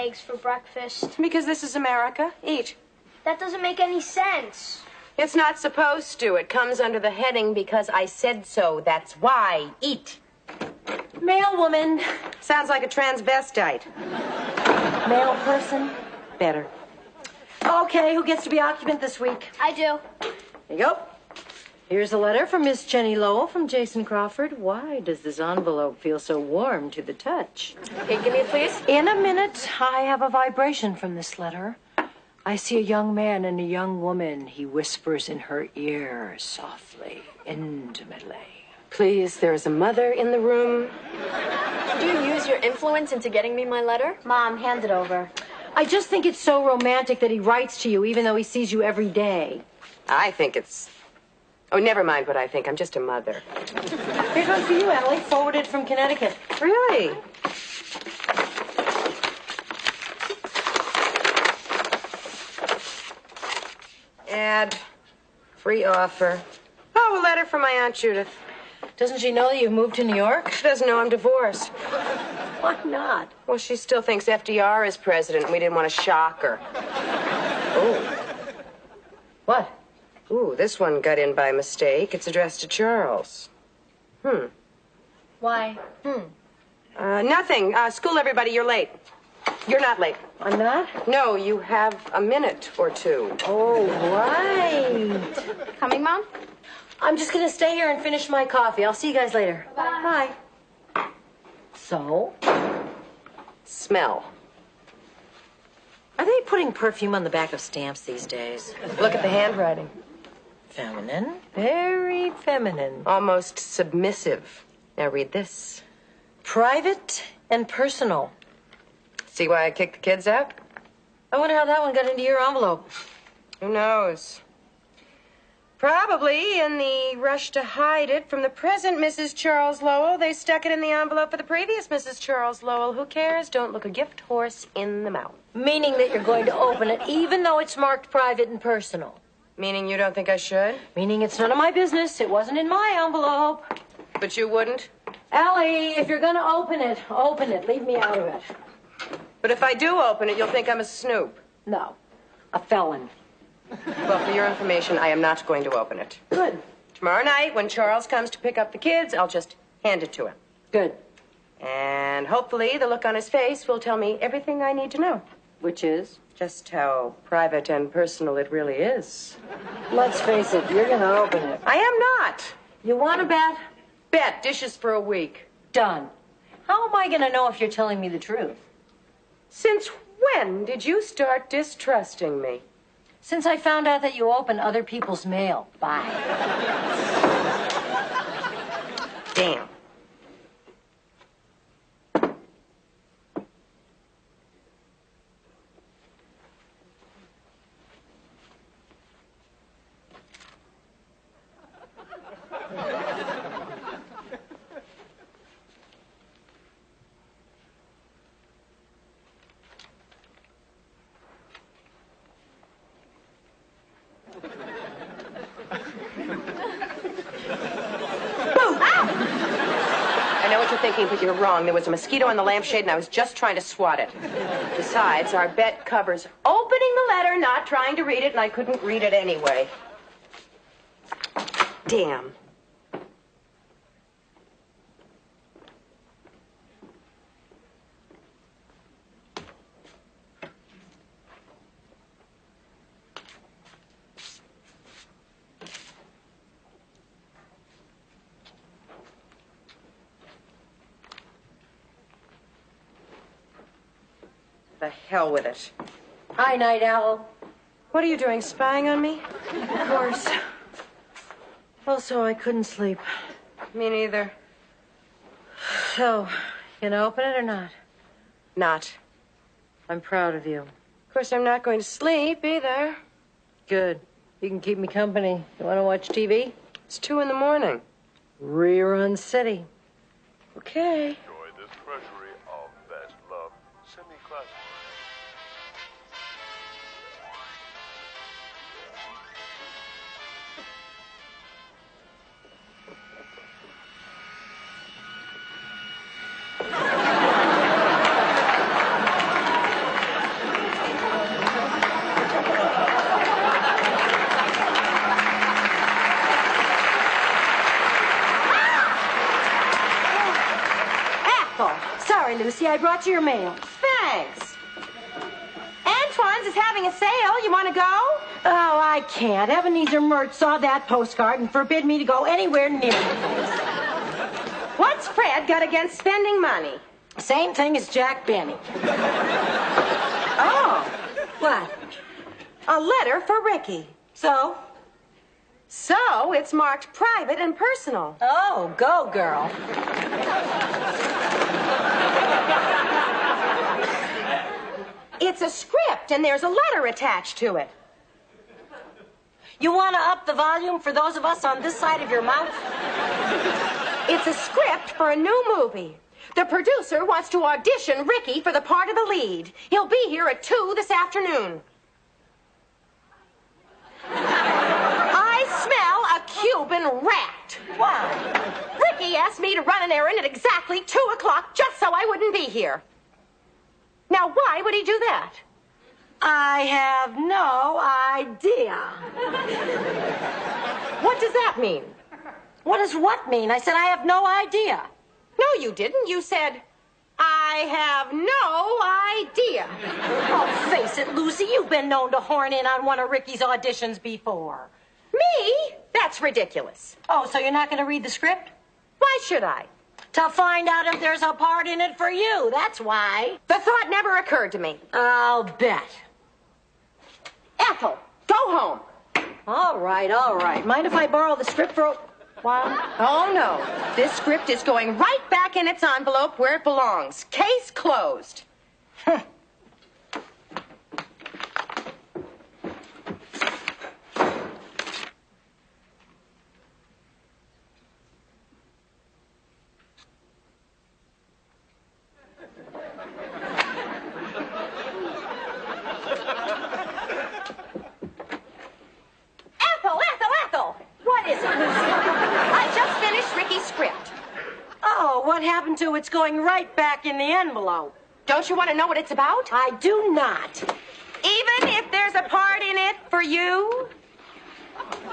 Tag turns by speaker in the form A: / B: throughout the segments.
A: eggs for breakfast.
B: Because this is America. Eat.
A: That doesn't make any sense.
B: It's not supposed to. It comes under the heading because I said so. That's why. Eat. Male woman. Sounds like a transvestite. Male person. Better. Okay, who gets to be occupant this week?
A: I do.
B: There you go. Here's a letter from Miss Jenny Lowell from Jason Crawford. Why does this envelope feel so warm to the touch?
C: Okay, give me it, please.
B: In a minute, I have a vibration from this letter. I see a young man and a young woman. He whispers in her ear softly, intimately. Please, there is a mother in the room.
C: Did you use your influence into getting me my letter?
A: Mom, hand it over.
B: I just think it's so romantic that he writes to you even though he sees you every day. I think it's... Oh, never mind what I think. I'm just a mother. Here's one for you, Allie, forwarded from Connecticut. Really? Ad. Free offer. Oh, a letter from my Aunt Judith. Doesn't she know that you've moved to New York? She doesn't know I'm divorced. Why not? Well, she still thinks FDR is president, and we didn't want to shock her. Oh. What? Ooh, this one got in by mistake. It's addressed to Charles.
A: Why?
B: Nothing. School everybody, you're late. You're not late. I'm not? No, you have a minute or two. Oh, right.
C: Coming, Mom?
B: I'm just going to stay here and finish my coffee. I'll see you guys later. Bye. So? Smell. Are they putting perfume on the back of stamps these days? Look at the handwriting. Feminine. Very feminine. Almost submissive. Now read this. Private and personal. See why I kicked the kids out? I wonder how that one got into your envelope. Who knows? Probably in the rush to hide it from the present Mrs. Charles Lowell, they stuck it in the envelope for the previous Mrs. Charles Lowell. Who cares? Don't look a gift horse in the mouth. Meaning that you're going to open it even though it's marked private and personal. Meaning you don't think I should? Meaning it's none of my business. It wasn't in my envelope. But you wouldn't? Allie, if you're going to open it, open it. Leave me out of it. But if I do open it, you'll think I'm a snoop. No, a felon. Well, for your information, I am not going to open it. Good. Tomorrow night, when Charles comes to pick up the kids, I'll just hand it to him. Good. And hopefully the look on his face will tell me everything I need to know. Which is? Just how private and personal it really is. Let's face it, you're going to open it. I am not. You want to bet? Bet. Dishes for a week. Done. How am I going to know if you're telling me the truth? Since when did you start distrusting me? Since I found out that you open other people's mail. Bye. Damn. Thinking, but you're wrong. There was a mosquito on the lampshade, and I was just trying to swat it. Besides, our bet covers opening the letter, not trying to read it, and I couldn't read it anyway. Damn. The hell with it. Hi, Night Owl. What are you doing, spying on me? Of course. Also, I couldn't sleep. Me neither. So, you gonna open it or not? Not. I'm proud of you. Of course, I'm not going to sleep either. Good. You can keep me company. You want to watch TV? It's 2 a.m. Rerun City. Okay.
D: Enjoy this treasury of best love semi-classic.
B: Lucy. I brought you your mail. Thanks. Antoine's is having a sale. You want to go? Oh, I can't. Ebenezer Mert saw that postcard and forbid me to go anywhere near the place. What's Fred got against spending money? Same thing as Jack Benny. Oh. What? A letter for Ricky. So? So, it's marked private and personal. Oh, go, girl. It's a script, and there's a letter attached to it. You want to up the volume for those of us on this side of your mouth? It's a script for a new movie. The producer wants to audition Ricky for the part of the lead. He'll be here at 2 this afternoon. I smell a Cuban rat. Why? Ricky asked me to run an errand at exactly 2 o'clock just so I wouldn't be here. Now, why would he do that? I have no idea. What does that mean? What does what mean? I said I have no idea. No, you didn't. You said, I have no idea. Oh, face it, Lucy. You've been known to horn in on one of Ricky's auditions before. Me? That's ridiculous. Oh, so you're not going to read the script? Why should I? To find out if there's a part in it for you. That's why. The thought never occurred to me. I'll bet. Ethel, go home. All right, all right. Mind if I borrow the script for a while? Oh, no. This script is going right back in its envelope where it belongs. Case closed. What happened to it's going right back in the envelope? Don't you want to know what it's about? I do not. Even if there's a part in it for you?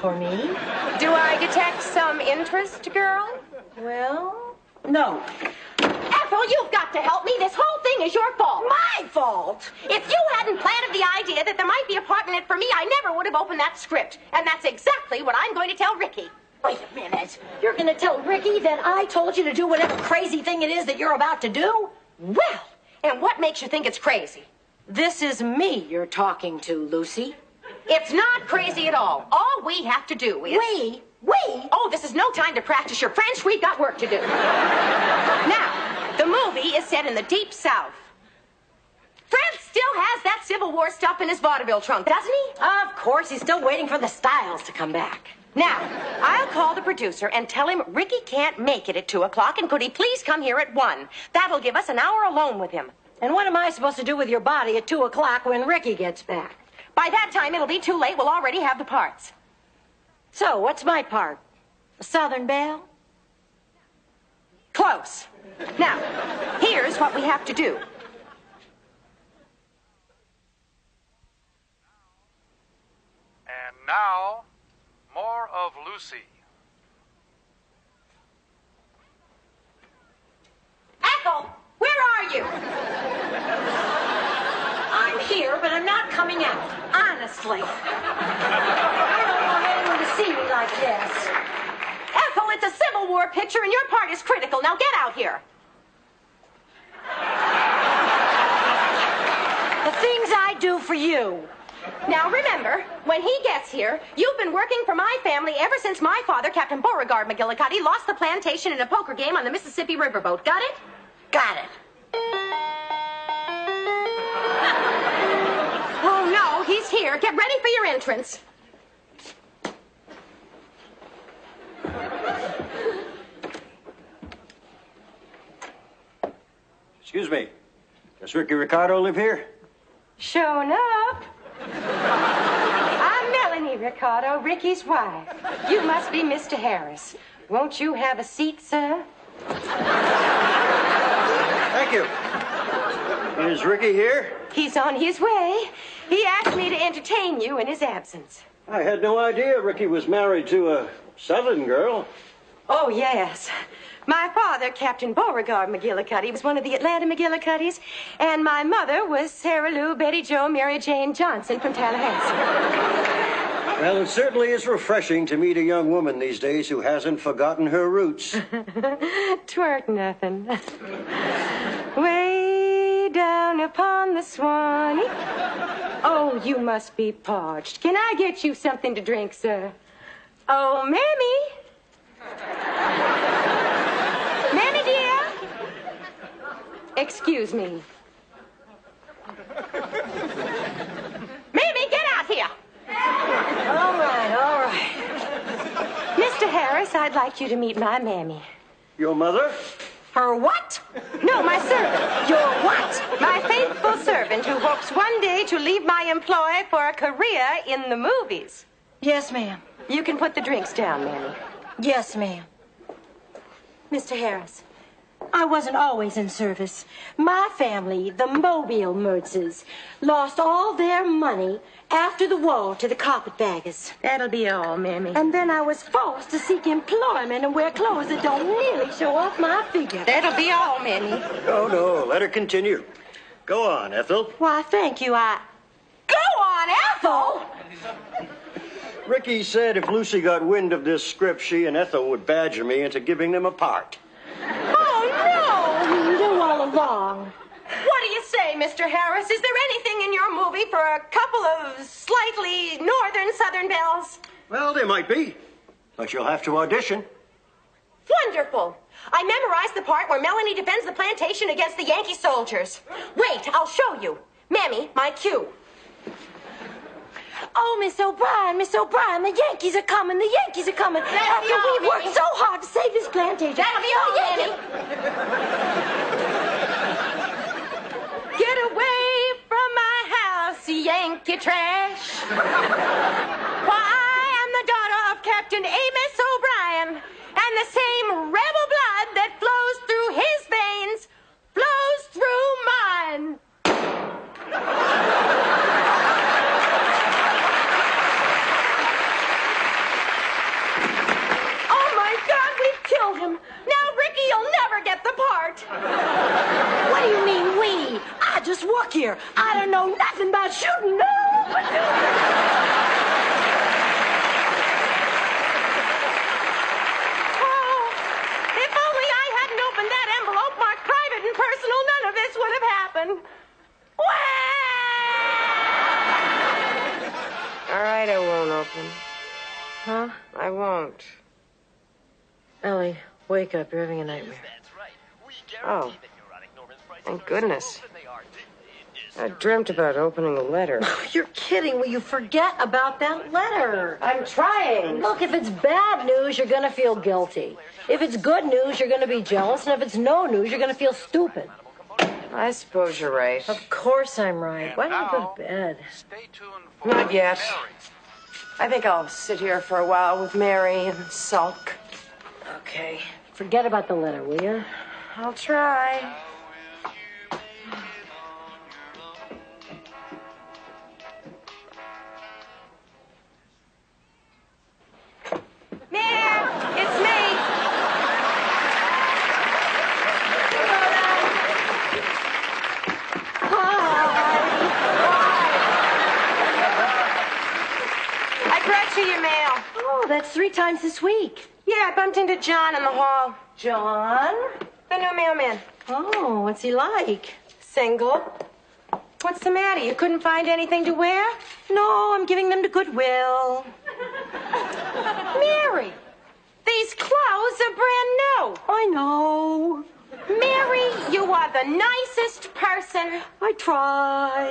B: For me? Do I detect some interest, girl? Well, no. Ethel, you've got to help me. This whole thing is your fault. My fault? If you hadn't planted the idea that there might be a part in it for me, I never would have opened that script. And that's exactly what I'm going to tell Ricky. Wait a minute. You're going to tell Ricky that I told you to do whatever crazy thing it is that you're about to do? Well, and what makes you think it's crazy? This is me you're talking to, Lucy. It's not crazy at all. All we have to do is... We? Oh, this is no time to practice your French. We've got work to do. Now, the movie is set in the Deep South. Fred still has that Civil War stuff in his vaudeville trunk, doesn't he? Of course. He's still waiting for the styles to come back. Now, I'll call the producer and tell him Ricky can't make it at 2 o'clock, and could he please come here at 1? That'll give us an hour alone with him. And what am I supposed to do with your body at 2 o'clock when Ricky gets back? By that time, it'll be too late. We'll already have the parts. So, what's my part? A Southern Belle? Close. Now, here's what we have to do.
D: And now, more of Lucy.
B: Ethel, where are you? I'm here, but I'm not coming out. Honestly. I don't want anyone to see me like this. Ethel, it's a Civil War picture, and your part is critical. Now get out here. The things I do for you. Now, remember, when he gets here, you've been working for my family ever since my father, Captain Beauregard McGillicuddy, lost the plantation in a poker game on the Mississippi Riverboat. Got it? Got it. Oh, no, he's here. Get ready for your entrance.
E: Excuse me. Does Ricky Ricardo live here?
B: Showing up. I'm Melanie Ricardo, Ricky's wife. You must be Mr. Harris. Won't you have a seat, sir?
E: Thank you. Is Ricky here?
B: He's on his way. He asked me to entertain you in his absence.
E: I had no idea Ricky was married to a Southern girl.
B: Oh, yes. My father, Captain Beauregard McGillicuddy, was one of the Atlanta McGillicuddies, and my mother was Sarah Lou Betty Jo Mary Jane Johnson from Tallahassee.
E: Well, it certainly is refreshing to meet a young woman these days who hasn't forgotten her roots.
B: Twerk nothing. Way down upon the Swanee. Oh, you must be parched. Can I get you something to drink, sir? Oh, Mammy. Mammy, dear. Excuse me. Mammy, get out here. All right. Mr. Harris, I'd like you to meet my Mammy.
E: Your mother?
B: Her what? No, my servant. Your what? My faithful servant who hopes one day to leave my employ for a career in the movies.
F: Yes, ma'am.
B: You can put the drinks down, Mammy.
F: Yes, ma'am.
B: Mr. Harris.
F: I wasn't always in service. My family, the Mobile Mertzes, lost all their money after the war to the carpetbaggers.
B: That'll be all, Mammy.
F: And then I was forced to seek employment and wear clothes that don't nearly show off my figure.
B: That'll be all, Mammy.
E: No, let her continue. Go on, Ethel.
F: Why, thank you,
B: Go on, Ethel!
E: Ricky said if Lucy got wind of this script, she and Ethel would badger me into giving them a part.
B: Oh, no!
F: You knew all along.
B: What do you say, Mr. Harris? Is there anything in your movie for a couple of slightly northern Southern belles?
E: Well, there might be, but you'll have to audition.
B: Wonderful. I memorized the part where Melanie defends the plantation against the Yankee soldiers. Wait, I'll show you. Mammy, my cue.
F: Oh, Miss O'Brien, the Yankees are coming, After we've worked so hard to save this plantation.
B: That'll be all, Mammy. Get away from my house, Yankee trash. Why, I am the daughter of Captain Amos O'Brien, and the same rebel blood that flows through his veins flows through mine. Oh, my God, we've killed him. Now Ricky'll never get the part.
F: What do you mean, we? I just work here. I don't know nothing about shooting, no.
B: If only I hadn't opened that envelope marked private and personal, none of this would have happened. All right, I won't open.
F: Huh?
B: I won't.
F: Ellie, wake up. You're having a nightmare.
B: Oh, thank goodness. I dreamt about opening a letter.
F: You're kidding. Will you forget about that letter?
B: I'm trying.
F: Look, if it's bad news, you're going to feel guilty. If it's good news, you're going to be jealous. And if it's no news, you're going to feel stupid.
B: I suppose you're right.
F: Of course I'm right. Why don't you go to bed?
D: Stay tuned for
B: Not yet.
D: Mary.
B: I think I'll sit here for a while with Mary and sulk.
F: Okay. Forget about the letter, will you?
B: I'll try. Mare, it's me. I brought you your mail.
F: Oh, that's 3 times this week.
B: Yeah, I bumped into John in the hall.
F: John?
B: The new mailman.
F: Oh, what's he like?
B: Single. What's the matter? You couldn't find anything to wear?
F: No, I'm giving them to Goodwill.
B: Mary, these clothes are brand new.
F: I know.
B: Mary, you are the nicest person.
F: I try.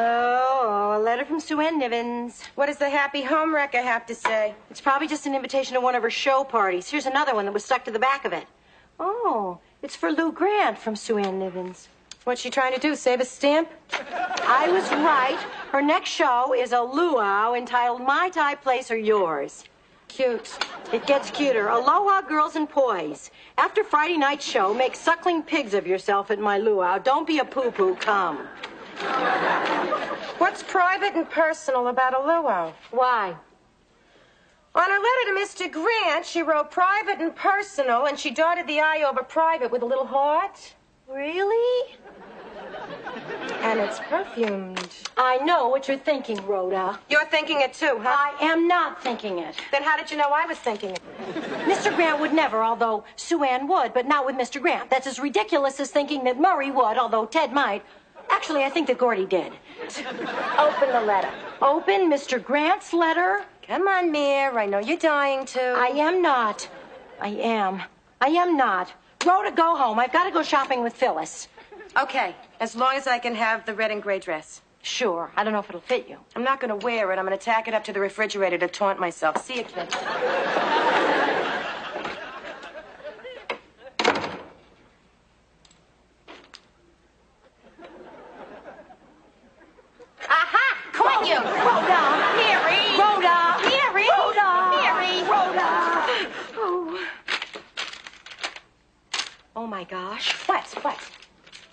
F: Oh, a letter from Sue Ann Nivens.
B: What does the happy home wrecker have to say?
F: It's probably just an invitation to one of her show parties. Here's another one that was stuck to the back of it. Oh, it's for Lou Grant from Sue Ann Nivens.
B: What's she trying to do, save a stamp?
F: I was right. Her next show is a luau entitled My Thai Place or Yours.
B: Cute.
F: It gets cuter. Aloha, girls and poise. After Friday night's show, make suckling pigs of yourself at my luau. Don't be a poo-poo. Come.
B: What's private and personal about a luau?
F: Why?
B: On her letter to Mr. Grant, she wrote private and personal, and she dotted the I over private with a little heart.
F: Really?
B: And it's perfumed.
F: I know what you're thinking, Rhoda.
B: You're thinking it too, huh?
F: I am not thinking it.
B: Then how did you know I was thinking it?
F: Mr. Grant would never, although Sue Ann would, but not with Mr. Grant. That's as ridiculous as thinking that Murray would, although Ted might. Actually, I think that Gordy did.
B: Open the letter.
F: Open Mr. Grant's letter?
B: Come on, Mir. I know you're dying to.
F: I am not. I am not. Rhoda, go home. I've got to go shopping with Phyllis.
B: Okay, as long as I can have the red and gray dress.
F: Sure. I don't know if it'll fit you.
B: I'm not going to wear it. I'm going to tack it up to the refrigerator to taunt myself. See you, kid. Aha! Quit you!
F: Rhoda!
B: Mary!
F: Rhoda!
B: Mary!
F: Rhoda! Mary! Rhoda! Oh, my gosh.
B: What?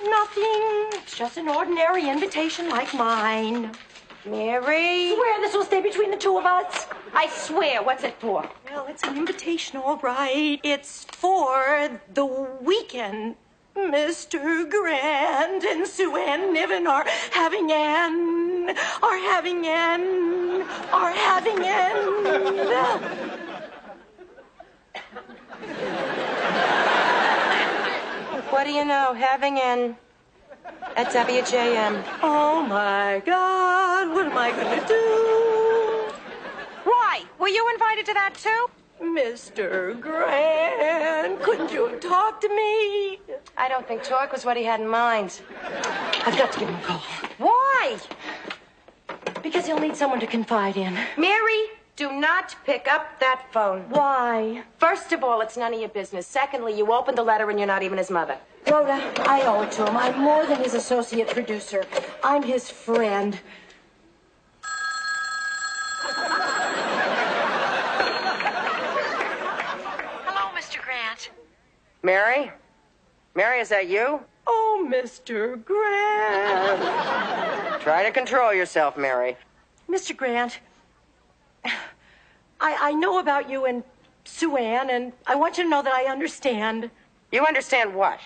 F: Nothing. It's just an ordinary invitation like mine.
B: Mary?
F: Swear this will stay between the two of us.
B: I swear. What's it for?
F: Well, it's an invitation, all right. It's for the weekend. Mr. Grant and Sue Ann Niven are having an.
B: What do you know? Having an at WJM.
F: Oh, my God. What am I going to do?
B: Why? Were you invited to that too?
F: Mr. Grant, couldn't you have talked to me?
B: I don't think talk was what he had in mind.
F: I've got to give him a call.
B: Why?
F: Because he'll need someone to confide in.
B: Mary, do not pick up that phone.
F: Why?
B: First of all, it's none of your business. Secondly, you opened the letter and you're not even his mother.
F: Rhoda, I owe it to him. I'm more than his associate producer. I'm his friend.
C: Hello, Mr. Grant.
B: Mary? Mary, is that you?
F: Oh, Mr. Grant.
B: Try to control yourself, Mary.
F: Mr. Grant, I know about you and Sue Ann, and I want you to know that I understand.
B: You understand what?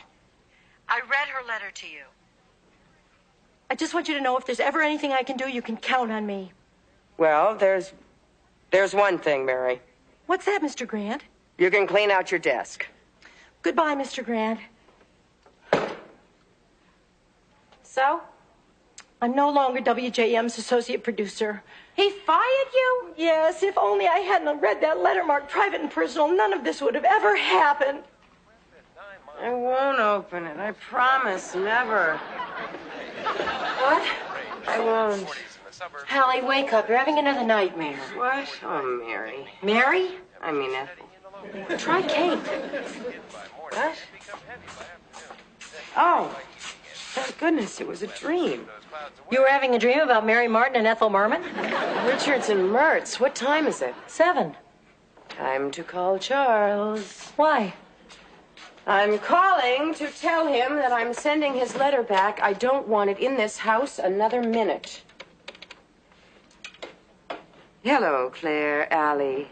F: I read her letter to you. I just want you to know if there's ever anything I can do, you can count on me.
B: Well, there's one thing, Mary.
F: What's that, Mr. Grant?
B: You can clean out your desk.
F: Goodbye, Mr. Grant.
B: So?
F: I'm no longer WJM's associate producer.
B: He fired you?
F: Yes, if only I hadn't read that letter marked private and personal, none of this would have ever happened.
B: I won't open it. I promise, never.
F: What?
B: I won't.
F: Allie, wake up. You're having another nightmare.
B: What? Oh, Mary.
F: Mary?
B: I mean, Ethel.
F: Try Kate.
B: What? Oh, thank goodness it was a dream.
F: You were having a dream about Mary Martin and Ethel Merman?
B: Richards and Mertz. What time is it?
F: 7.
B: Time to call Charles.
F: Why?
B: I'm calling to tell him that I'm sending his letter back. I don't want it in this house another minute. Hello, Claire, Allie.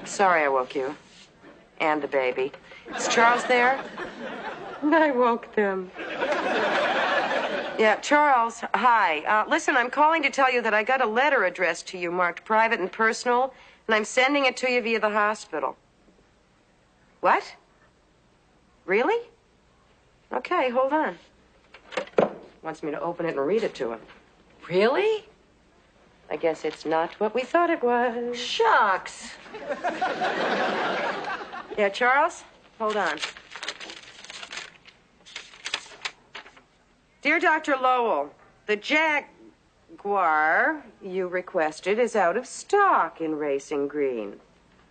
B: Sorry I woke you. And the baby. Is Charles there? I woke them. Yeah, Charles, hi. Listen, I'm calling to tell you that I got a letter addressed to you marked private and personal, and I'm sending it to you via the hospital. What? Really? Okay, hold on. Wants me to open it and read it to him.
F: Really?
B: I guess it's not what we thought it was.
F: Shucks.
B: Yeah, Charles? Hold on. Dear Dr. Lowell, the Jaguar you requested is out of stock in racing green.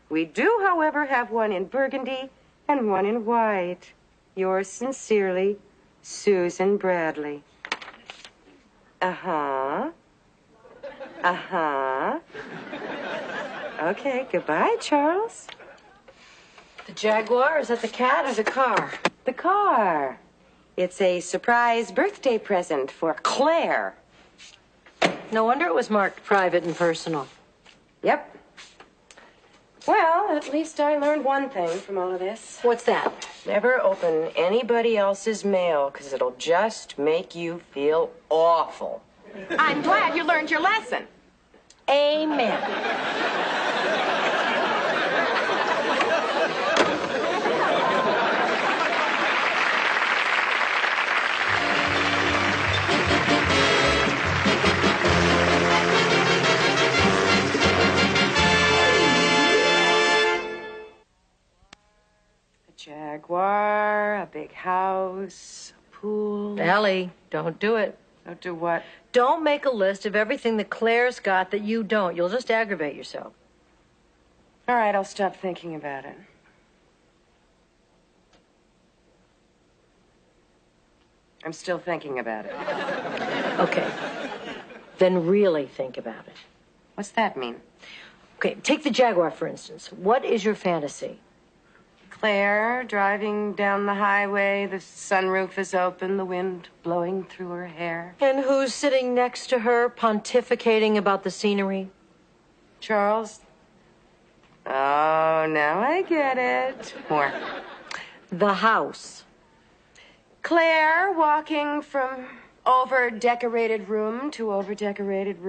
B: We do, however, have one in burgundy and one in white. Yours sincerely, Susan Bradley. Uh-huh. Uh-huh. Okay, goodbye, Charles.
F: The Jaguar? Is that the cat or the car?
B: The car. It's a surprise birthday present for Claire.
F: No wonder it was marked private and personal.
B: Yep. Well, at least I learned one thing from all of this.
F: What's that?
B: Never open anybody else's mail, because it'll just make you feel awful.
G: I'm glad you learned your lesson.
F: Amen.
B: Jaguar, a big house, a pool.
F: Allie, don't do it.
B: Don't do what?
F: Don't make a list of everything that Claire's got that you don't. You'll just aggravate yourself.
B: All right, I'll stop thinking about it. I'm still thinking about it.
F: Okay. Then really think about it.
B: What's that mean?
F: Okay, take the Jaguar, for instance. What is your fantasy?
B: Claire driving down the highway, the sunroof is open, the wind blowing through her hair.
F: And who's sitting next to her pontificating about the scenery?
B: Charles? Oh, now I get it. More.
F: The house.
B: Claire walking from over-decorated room to over-decorated room.